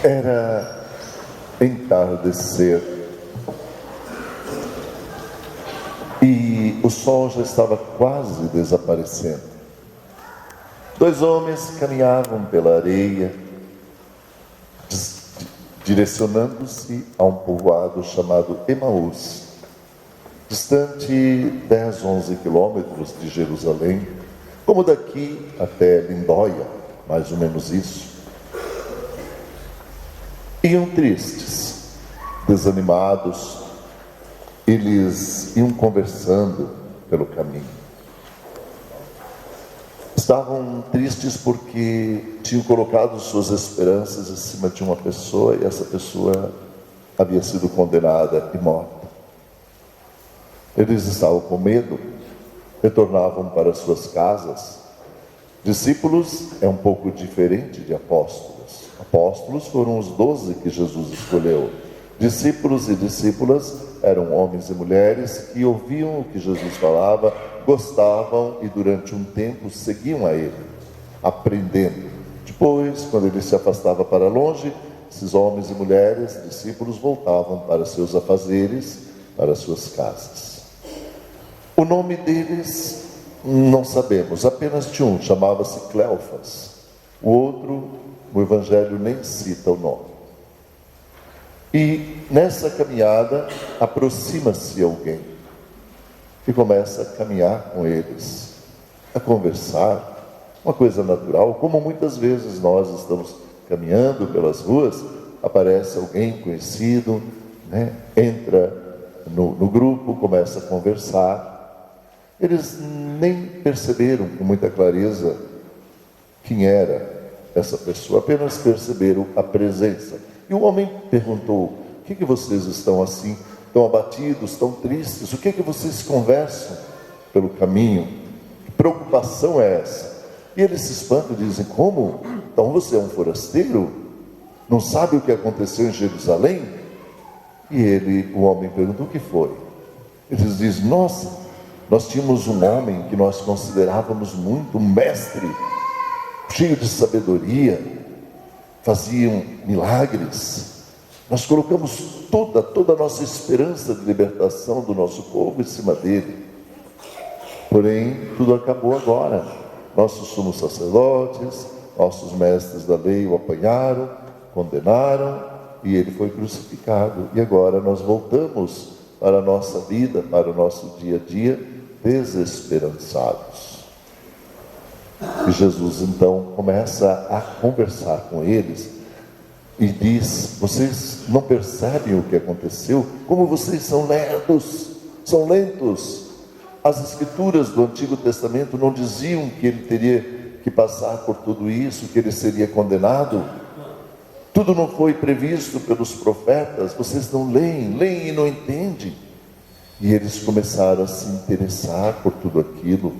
Era entardecer e o sol já estava quase desaparecendo. Dois homens caminhavam pela areia, direcionando-se a um povoado chamado Emaús, distante 10, 11 quilômetros de Jerusalém, como daqui até Lindóia, mais ou menos isso. Iam tristes, desanimados, eles iam conversando pelo caminho. Estavam tristes porque tinham colocado suas esperanças em cima de uma pessoa e essa pessoa havia sido condenada e morta. Eles estavam com medo, retornavam para suas casas. Discípulos é um pouco diferente de apóstolos. Apóstolos foram os 12 que Jesus escolheu. Discípulos e discípulas eram homens e mulheres que ouviam o que Jesus falava, gostavam e durante um tempo seguiam a ele, aprendendo. Depois, quando ele se afastava para longe, esses homens e mulheres, discípulos, voltavam para seus afazeres, para suas casas. O nome deles não sabemos, apenas de um, chamava-se Cleofas. O outro, o Evangelho nem cita o nome. E nessa caminhada aproxima-se alguém que começa a caminhar com eles, a conversar, uma coisa natural, como muitas vezes nós estamos caminhando pelas ruas, aparece alguém conhecido, entra no grupo, começa a conversar. Eles nem perceberam com muita clareza quem era essa pessoa, apenas perceberam a presença. E o homem perguntou: por que vocês estão assim, tão abatidos, tão tristes? O que vocês conversam pelo caminho? Que preocupação é essa? E eles se espantam e dizem: como? Então você é um forasteiro? Não sabe o que aconteceu em Jerusalém? E o homem perguntou: o que foi? Eles dizem: nossa, nós tínhamos um homem que nós considerávamos muito, um mestre, cheio de sabedoria, faziam milagres. Nós colocamos toda a nossa esperança de libertação do nosso povo em cima dele. Porém, tudo acabou agora. Nossos sumos sacerdotes, nossos mestres da lei o apanharam, condenaram e ele foi crucificado. E agora nós voltamos para a nossa vida, para o nosso dia a dia, desesperançados. E Jesus então começa a conversar com eles e diz: vocês não percebem o que aconteceu? Como vocês são lerdos, são lentos. As escrituras do Antigo Testamento não diziam que ele teria que passar por tudo isso, que ele seria condenado? Tudo não foi previsto pelos profetas? Vocês não leem e não entendem. E eles começaram a se interessar por tudo aquilo.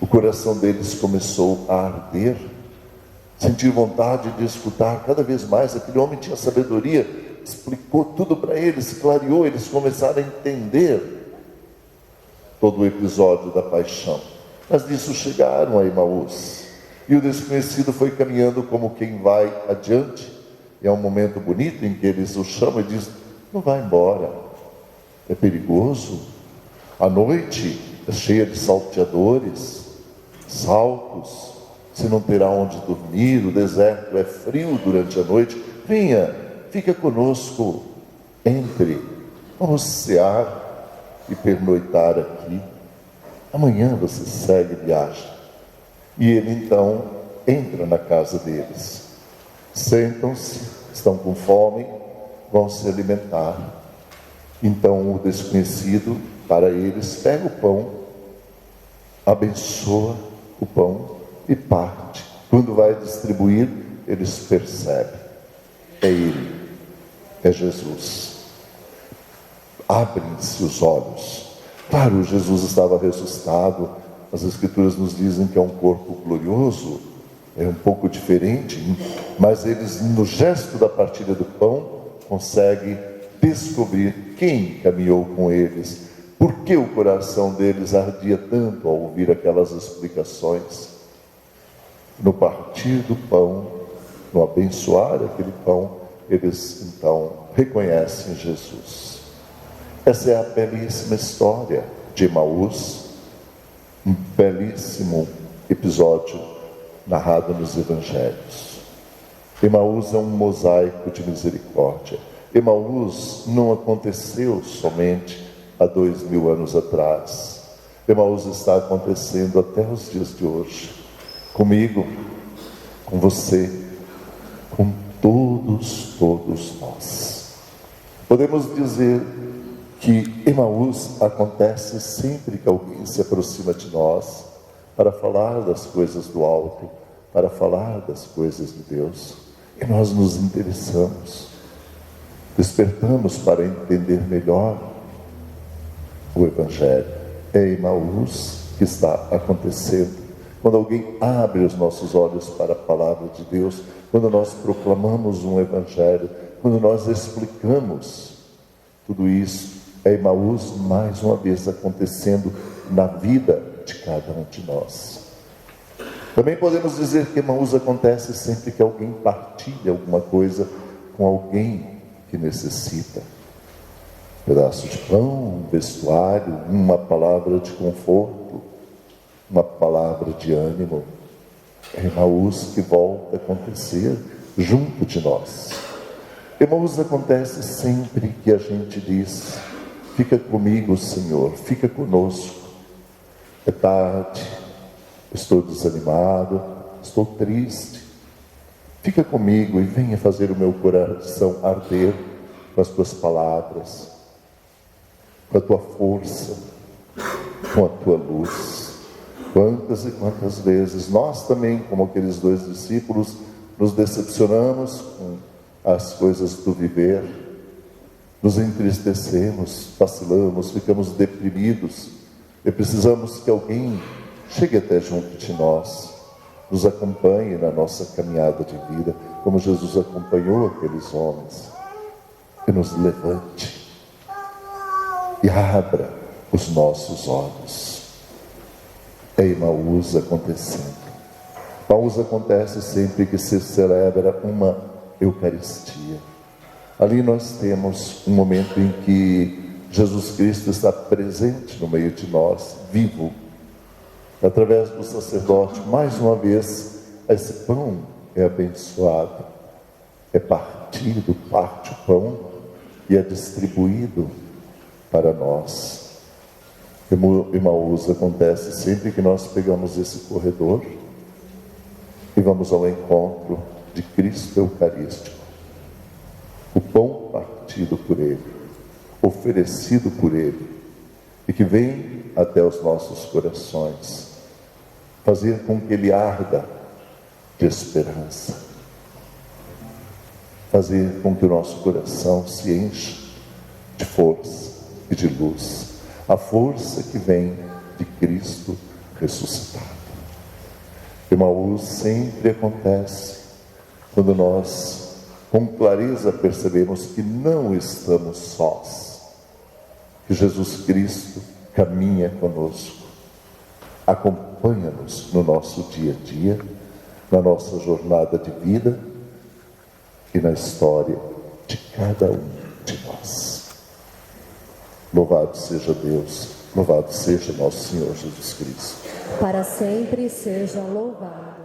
O coração deles começou a arder, sentir vontade de escutar cada vez mais. Aquele homem tinha sabedoria, explicou tudo para eles, clareou, eles começaram a entender todo o episódio da paixão. Mas disso chegaram a Emaús, e o desconhecido foi caminhando como quem vai adiante. E é um momento bonito em que eles o chamam e dizem: não vai embora, é perigoso, a noite é cheia de salteadores, saltos, você não terá onde dormir, o deserto é frio durante a noite. Venha, fica conosco, entre, vamos cear e pernoitar aqui. Amanhã você segue viagem. E ele então entra na casa deles. Sentam-se, estão com fome, vão se alimentar. Então o desconhecido, para eles, pega o pão, abençoa o pão e parte. Quando vai distribuir, eles percebem: é ele, é Jesus. Abrem-se os olhos. Claro, Jesus estava ressuscitado. As Escrituras nos dizem que é um corpo glorioso, é um pouco diferente, mas eles, no gesto da partilha do pão, conseguem descobrir quem caminhou com eles, por que o coração deles ardia tanto ao ouvir aquelas explicações. No partir do pão, no abençoar aquele pão, eles então reconhecem Jesus. Essa é a belíssima história de Emaús, um belíssimo episódio narrado nos Evangelhos. Emaús é um mosaico de misericórdia. Emaús não aconteceu somente há 2000 anos atrás. Emaús está acontecendo até os dias de hoje. Comigo, com você, com todos nós. Podemos dizer que Emaús acontece sempre que alguém se aproxima de nós para falar das coisas do alto, para falar das coisas de Deus. E nós nos interessamos, despertamos para entender melhor o Evangelho. É Emaús que está acontecendo quando alguém abre os nossos olhos para a palavra de Deus, quando nós proclamamos um Evangelho, quando nós explicamos tudo isso. É Emaús mais uma vez acontecendo na vida de cada um de nós. Também podemos dizer que Emaús acontece sempre que alguém partilha alguma coisa com alguém que necessita. Um pedaço de pão, um vestuário, uma palavra de conforto, uma palavra de ânimo. É Emaús que volta a acontecer junto de nós. Emaús acontece sempre que a gente diz: fica comigo, Senhor, fica conosco. É tarde, estou desanimado, estou triste. Fica comigo e venha fazer o meu coração arder com as tuas palavras, com a tua força, com a tua luz. Quantas e quantas vezes nós também, como aqueles 2 discípulos, nos decepcionamos com as coisas do viver, nos entristecemos, vacilamos, ficamos deprimidos e precisamos que alguém chegue até junto de nós, nos acompanhe na nossa caminhada de vida, como Jesus acompanhou aqueles homens, e nos levante e abra os nossos olhos. É Emaús acontecendo. Emaús acontece sempre que se celebra uma Eucaristia. Ali nós temos um momento em que Jesus Cristo está presente no meio de nós, vivo. Através do sacerdote, mais uma vez, esse pão é abençoado, é partido, parte o pão e é distribuído para nós. Emaús acontece sempre que nós pegamos esse corredor e vamos ao encontro de Cristo Eucarístico. O pão partido por Ele, oferecido por Ele, e que vem até os nossos corações, fazer com que Ele arda de esperança, fazer com que o nosso coração se encha de força e de luz, a força que vem de Cristo ressuscitado. Emaús sempre acontece quando nós, com clareza, percebemos que não estamos sós, que Jesus Cristo caminha conosco, acompanha-nos no nosso dia a dia, na nossa jornada de vida e na história de cada um de nós. Louvado seja Deus, louvado seja nosso Senhor Jesus Cristo. Para sempre seja louvado.